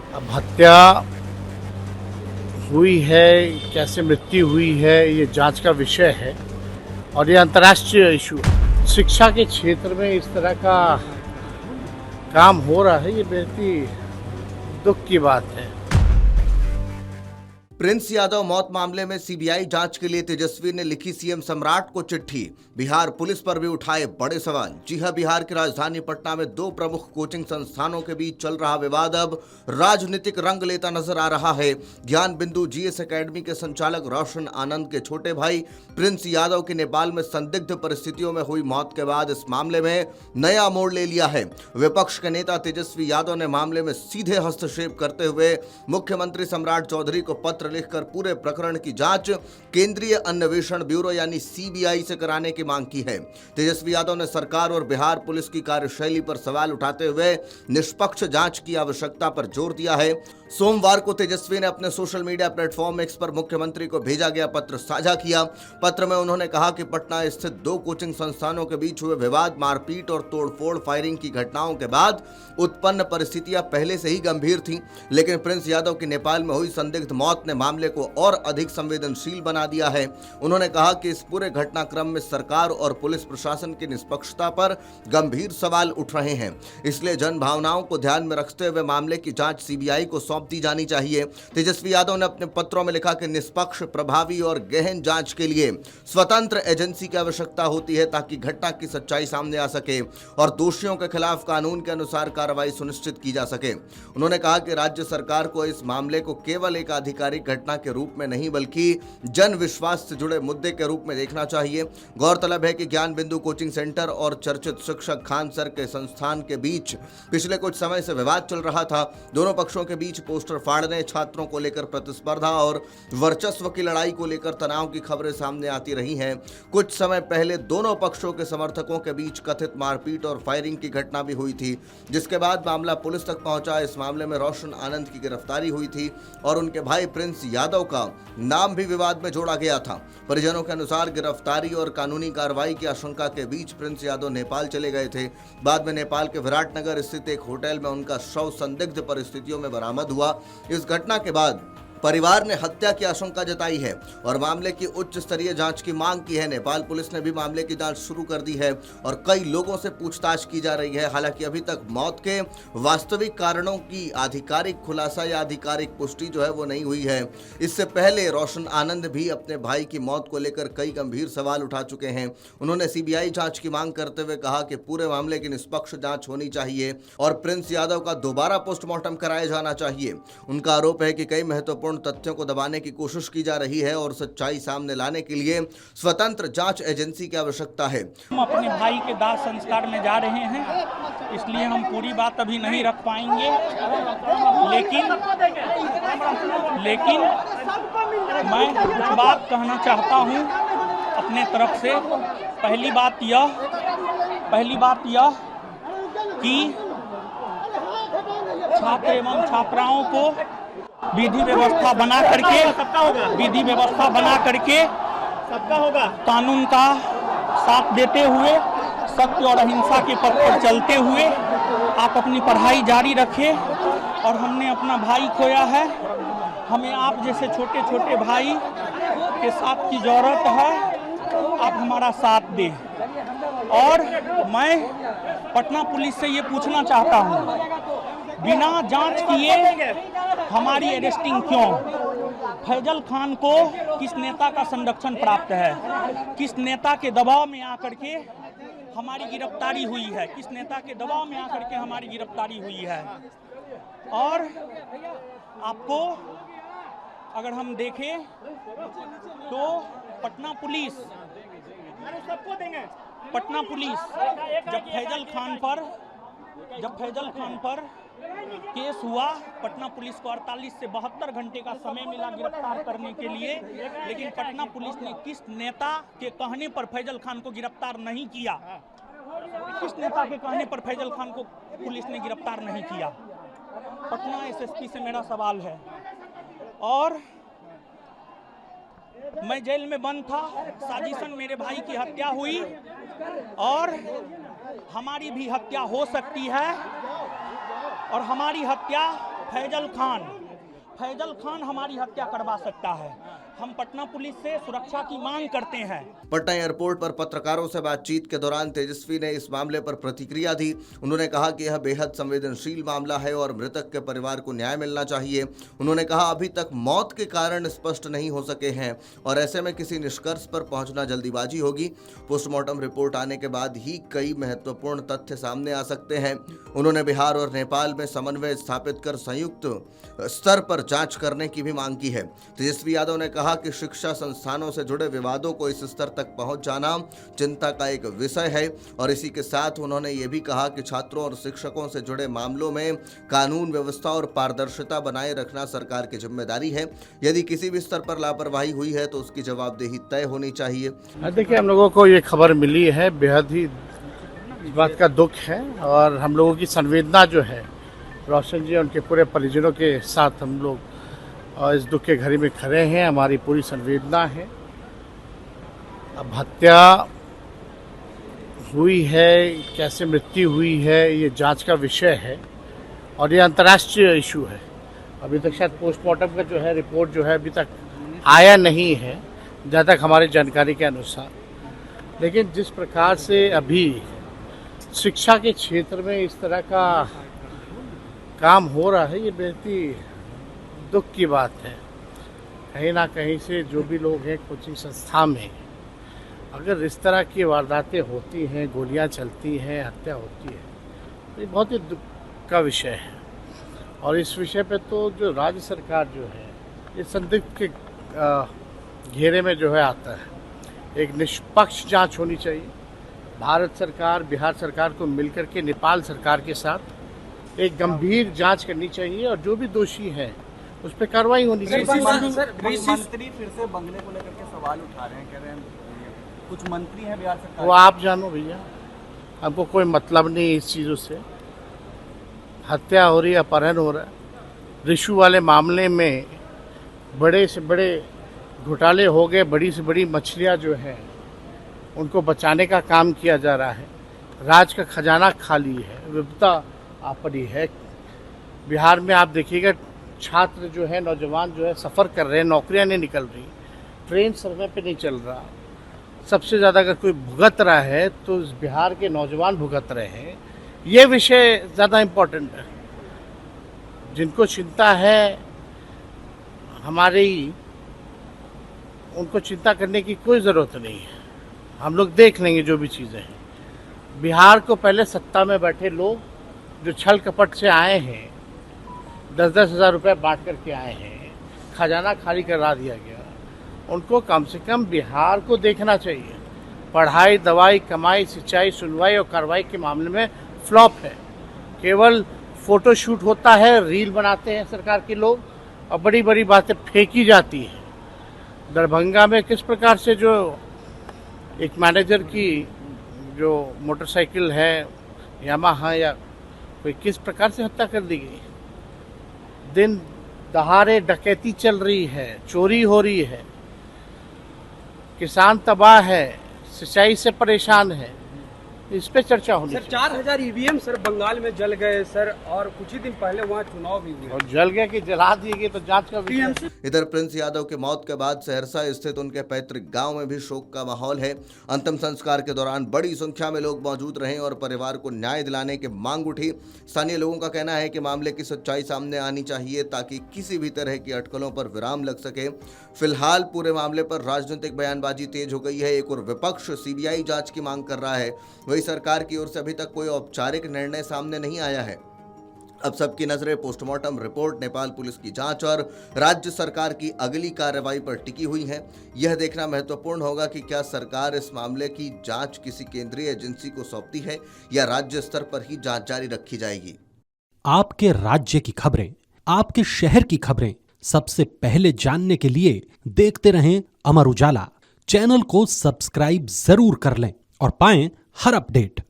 अब हत्या हुई है, कैसे मृत्यु हुई है, ये जांच का विषय है और ये अंतर्राष्ट्रीय इशू है। शिक्षा के क्षेत्र में इस तरह का काम हो रहा है, ये बेहद ही दुख की बात है। प्रिंस यादव मौत मामले में सीबीआई जांच के लिए तेजस्वी ने लिखी सीएम सम्राट को चिट्ठी। बिहार पुलिस पर भी उठाए बड़े सवाल। जी हां, बिहार की राजधानी पटना में दो प्रमुख कोचिंग संस्थानों के बीच चल रहा विवाद अब राजनीतिक रंग लेता नजर आ रहा है। ज्ञान बिंदु जीएस एकेडमी के संचालक रोशन आनंद के छोटे भाई प्रिंस यादव की नेपाल में संदिग्ध परिस्थितियों में हुई मौत के बाद इस मामले में नया मोड़ ले लिया है। विपक्ष के नेता तेजस्वी यादव ने मामले में सीधे हस्तक्षेप करते हुए मुख्यमंत्री सम्राट चौधरी को पत्र लिखकर पूरे प्रकरण की जांच केंद्रीय अन्वेषण ब्यूरो यानी सीबीआई से कराने की मांग की है। तेजस्वी यादव ने सरकार और बिहार पुलिस की कार्यशैली पर सवाल उठाते हुए निष्पक्ष जांच की आवश्यकता पर जोर दिया है। सोमवार को तेजस्वी ने अपने सोशल मीडिया प्लेटफॉर्म एक्स पर मुख्यमंत्री को भेजा गया पत्र साझा किया। पत्र में उन्होंने कहा कि पटना स्थित दो कोचिंग संस्थानों के बीच हुए विवाद, मारपीट और तोड़फोड़ फायरिंग की घटनाओं के बाद उत्पन्न परिस्थितियां पहले से ही गंभीर थीं, लेकिन प्रिंस यादव की नेपाल में हुई संदिग्ध मौत ने मामले को और अधिक संवेदनशील बना दिया है। उन्होंने कहा कि इस पूरे घटनाक्रम में सरकार और पुलिस प्रशासन की निष्पक्षता पर गंभीर सवाल उठ रहे हैं, इसलिए जन भावनाओं को ध्यान में रखते हुए मामले की जांच सीबीआई को सौंप दी जानी चाहिए। तेजस्वी यादव ने अपने पत्रों में लिखा कि निष्पक्ष, प्रभावी और गहन जांच के लिए स्वतंत्र एजेंसी की आवश्यकता होती है ताकि घटना की सच्चाई सामने आ सके और दोषियों के खिलाफ कानून के अनुसार कार्रवाई सुनिश्चित की जा सके। उन्होंने कहा कि राज्य सरकार को इस मामले को केवल एक आधिकारिक घटना के रूप में नहीं बल्कि जन विश्वास से जुड़े मुद्दे के रूप में देखना चाहिए। गौरतलब है कि ज्ञान बिंदु कोचिंग सेंटर और चर्चित शिक्षक खान सर के संस्थान के बीच पिछले कुछ समय से विवाद चल रहा था। दोनों पक्षों के बीच पोस्टर फाड़ने, छात्रों को लेकर प्रतिस्पर्धा और वर्चस्व की लड़ाई को लेकर तनाव की खबरें सामने आती रही हैं। कुछ समय पहले दोनों पक्षों के समर्थकों के बीच कथित मारपीट और फायरिंग की घटना भी हुई थी, जिसके बाद मामला पुलिस तक पहुंचा। इस मामले में रोशन आनंद की गिरफ्तारी हुई थी और उनके भाई प्रिंस यादव का नाम भी विवाद में जोड़ा गया था। परिजनों के अनुसार गिरफ्तारी और कानूनी कार्रवाई की आशंका के बीच प्रिंस यादव नेपाल चले गए थे। बाद में नेपाल के विराटनगर स्थित एक होटल में उनका शव संदिग्ध परिस्थितियों में बरामद हुआ। इस घटना के बाद परिवार ने हत्या की आशंका जताई है और मामले की उच्च स्तरीय जांच की मांग की है। नेपाल पुलिस ने भी मामले की जांच शुरू कर दी है और कई लोगों से पूछताछ की जा रही है। हालांकि अभी तक मौत के वास्तविक कारणों की आधिकारिक खुलासा या आधिकारिक पुष्टि जो है वो नहीं हुई है। इससे पहले रोशन आनंद भी अपने भाई की मौत को लेकर कई गंभीर सवाल उठा चुके हैं। उन्होंने सीबीआई जांच की मांग करते हुए कहा कि पूरे मामले की निष्पक्ष जांच होनी चाहिए और प्रिंस यादव का दोबारा पोस्टमार्टम कराया जाना चाहिए। उनका आरोप है कि कई महत्वपूर्ण तथ्यों को दबाने की कोशिश की जा रही है और सच्चाई सामने लाने के लिए स्वतंत्र जांच एजेंसी की आवश्यकता है। हम अपने भाई के दाह संस्कार में जा रहे हैं, इसलिए हम पूरी बात अभी नहीं रख पाएंगे, लेकिन मैं कुछ बात कहना चाहता हूं अपने तरफ से। पहली बात यह कि छात्र एवं छात्राओं को विधि व्यवस्था बना करके सबका होगा कानून का साथ देते हुए, सत्य और अहिंसा के पथ पर चलते हुए आप अपनी पढ़ाई जारी रखें। और हमने अपना भाई खोया है, हमें आप जैसे छोटे छोटे भाई के साथ की जरूरत है, आप हमारा साथ दें। और मैं पटना पुलिस से ये पूछना चाहता हूँ, बिना जांच किए हमारी अरेस्टिंग क्यों? फैजल खान को किस नेता का संरक्षण प्राप्त है? किस नेता के दबाव में आकर के हमारी गिरफ्तारी हुई है? किस नेता के दबाव में आकर के हमारी गिरफ्तारी हुई है? और आपको अगर हम देखें तो पटना पुलिस जब फैजल खान पर केस हुआ, पटना पुलिस को 48 से 72 घंटे का समय मिला गिरफ्तार करने के लिए, लेकिन पटना पुलिस ने किस नेता के कहने पर फैजल खान को गिरफ्तार नहीं किया? किस नेता के कहने पर फैजल खान को पुलिस ने गिरफ्तार नहीं किया? पटना एसएसपी से मेरा सवाल है। और मैं जेल में बंद था, साजिशन मेरे भाई की हत्या हुई और हमारी भी हत्या हो सकती है और हमारी हत्या फैजल खान हमारी हत्या करवा सकता है। हम पटना पुलिस से सुरक्षा की मांग करते हैं। पटना एयरपोर्ट पर पत्रकारों से बातचीत के दौरान तेजस्वी ने इस मामले पर प्रतिक्रिया दी। उन्होंने कहा कि यह बेहद संवेदनशील मामला है और मृतक के परिवार को न्याय मिलना चाहिए। उन्होंने कहा अभी तक मौत के कारण स्पष्ट नहीं हो सके हैं और ऐसे में किसी निष्कर्ष पर पहुंचना जल्दीबाजी होगी। पोस्टमार्टम रिपोर्ट आने के बाद ही कई महत्वपूर्ण तथ्य सामने आ सकते हैं। उन्होंने बिहार और नेपाल में समन्वय स्थापित कर संयुक्त स्तर पर जांच करने की भी मांग की है। तेजस्वी यादव ने कहा कि शिक्षा संस्थानों से जुड़े विवादों को इस स्तर तक पहुंच जाना चिंता का एक विषय है और इसी के साथ उन्होंने ये भी कहा कि छात्रों और शिक्षकों से जुड़े मामलों में कानून व्यवस्था और पारदर्शिता बनाए रखना सरकार की जिम्मेदारी है। यदि किसी भी स्तर पर लापरवाही हुई है तो उसकी जवाबदेही तय होनी चाहिए। देखिए, हम लोगों को ये खबर मिली है, बेहद ही इस बात का दुख है और हम लोगों की संवेदना जो है रोशन जी और उनके पूरे परिजनों के साथ हम लोग इस दुख के घड़ी में खड़े हैं। हमारी पूरी संवेदना है। अब हत्या हुई है, कैसे मृत्यु हुई है, ये जांच का विषय है और ये अंतर्राष्ट्रीय इशू है। अभी तक शायद पोस्टमार्टम का जो है रिपोर्ट जो है अभी तक आया नहीं है, जहाँ तक हमारी जानकारी के अनुसार। लेकिन जिस प्रकार से अभी शिक्षा के क्षेत्र में इस तरह का काम हो रहा है, ये बेहद ही दुख की बात है। कहीं ना कहीं से जो भी लोग हैं कोचिंग संस्था में, अगर इस तरह की वारदातें होती हैं, गोलियां चलती हैं, हत्या होती है, तो ये बहुत ही दुख का विषय है। और इस विषय पे तो जो राज्य सरकार जो है ये संदिग्ध के घेरे में जो है आता है। एक निष्पक्ष जांच होनी चाहिए। भारत सरकार, बिहार सरकार को मिलकर के नेपाल सरकार के साथ एक गंभीर जांच करनी चाहिए और जो भी दोषी हैं उस पर कार्रवाई होनी चाहिए। मंत्री फिर से बंगले को लेकर के सवाल उठा रहे हैं, कह रहे हैं कुछ मंत्री हैं बिहार सरकार, वो आप जानो भैया, हमको कोई मतलब नहीं इस चीज़ों से। हत्या हो रही है, अपहरण हो रहा है। रिशु वाले मामले में बड़े से बड़े घोटाले हो गए, बड़ी से बड़ी मछलियाँ जो हैं उनको बचाने का काम किया जा रहा है। राज का खजाना खाली है, विपदा आ पड़ी है। बिहार में आप देखिएगा, छात्र जो है, नौजवान जो है सफ़र कर रहे हैं, नौकरियां नहीं निकल रही, ट्रेन समय पे नहीं चल रहा। सबसे ज़्यादा अगर कोई भुगत रहा है तो बिहार के नौजवान भुगत रहे हैं। ये विषय ज़्यादा इम्पोर्टेंट है। जिनको चिंता है हमारी, उनको चिंता करने की कोई ज़रूरत नहीं है। हम लोग देख लेंगे जो भी चीज़ें हैं। बिहार को पहले सत्ता में बैठे लोग जो छल कपट से आए हैं, 10-10 हज़ार रुपये बांट करके आए हैं, खजाना खाली करा दिया गया, उनको कम से कम बिहार को देखना चाहिए। पढ़ाई, दवाई, कमाई, सिंचाई, सुनवाई और कार्रवाई के मामले में फ्लॉप है। केवल फोटो शूट होता है, रील बनाते हैं सरकार के लोग और बड़ी बड़ी बातें फेंकी जाती हैं। दरभंगा में किस प्रकार से जो एक मैनेजर की जो मोटरसाइकिल है यामाहा या कोई किस प्रकार से हत्या कर दी गई। दिन दहाड़े डकैती चल रही है, चोरी हो रही है, किसान तबाह है, सिंचाई से परेशान है। इस पे चर्चा होनी सर। 4000 ईवीएम सर बंगाल में जल गए सर, और कुछ ही दिन पहले वहाँ चुनाव भी हुए और जल गए कि जला दिए गए, तो जांच का विषय है। इधर प्रिंस यादव के मौत के बाद सहरसा स्थित उनके पैतृक गांव में भी शोक का माहौल है। अंतिम संस्कार के दौरान बड़ी संख्या में लोग मौजूद रहे और परिवार को न्याय दिलाने की मांग उठी। स्थानीय लोगों का कहना है कि मामले की सच्चाई सामने आनी चाहिए ताकि किसी भी तरह की अटकलों पर विराम लग सके। फिलहाल पूरे मामले पर राजनीतिक बयानबाजी तेज हो गई है। एक और विपक्ष सीबीआई जांच की मांग कर रहा है, वही सरकार की ओर से अभी तक कोई औपचारिक निर्णय सामने नहीं आया है। अब सबकी नजरें पोस्टमार्टम रिपोर्ट, नेपाल पुलिस की जांच और राज्य सरकार की अगली कार्रवाई पर टिकी हुई है। यह देखना महत्वपूर्ण होगा कि क्या सरकार इस मामले की जांच किसी केंद्रीय एजेंसी को सौंपती है या राज्य स्तर पर ही जांच जारी रखी जाएगी। आपके राज्य की खबरें, आपके शहर की खबरें सबसे पहले जानने के लिए देखते रहें अमर उजाला। चैनल को सब्सक्राइब जरूर कर लें और पाएं हर अपडेट।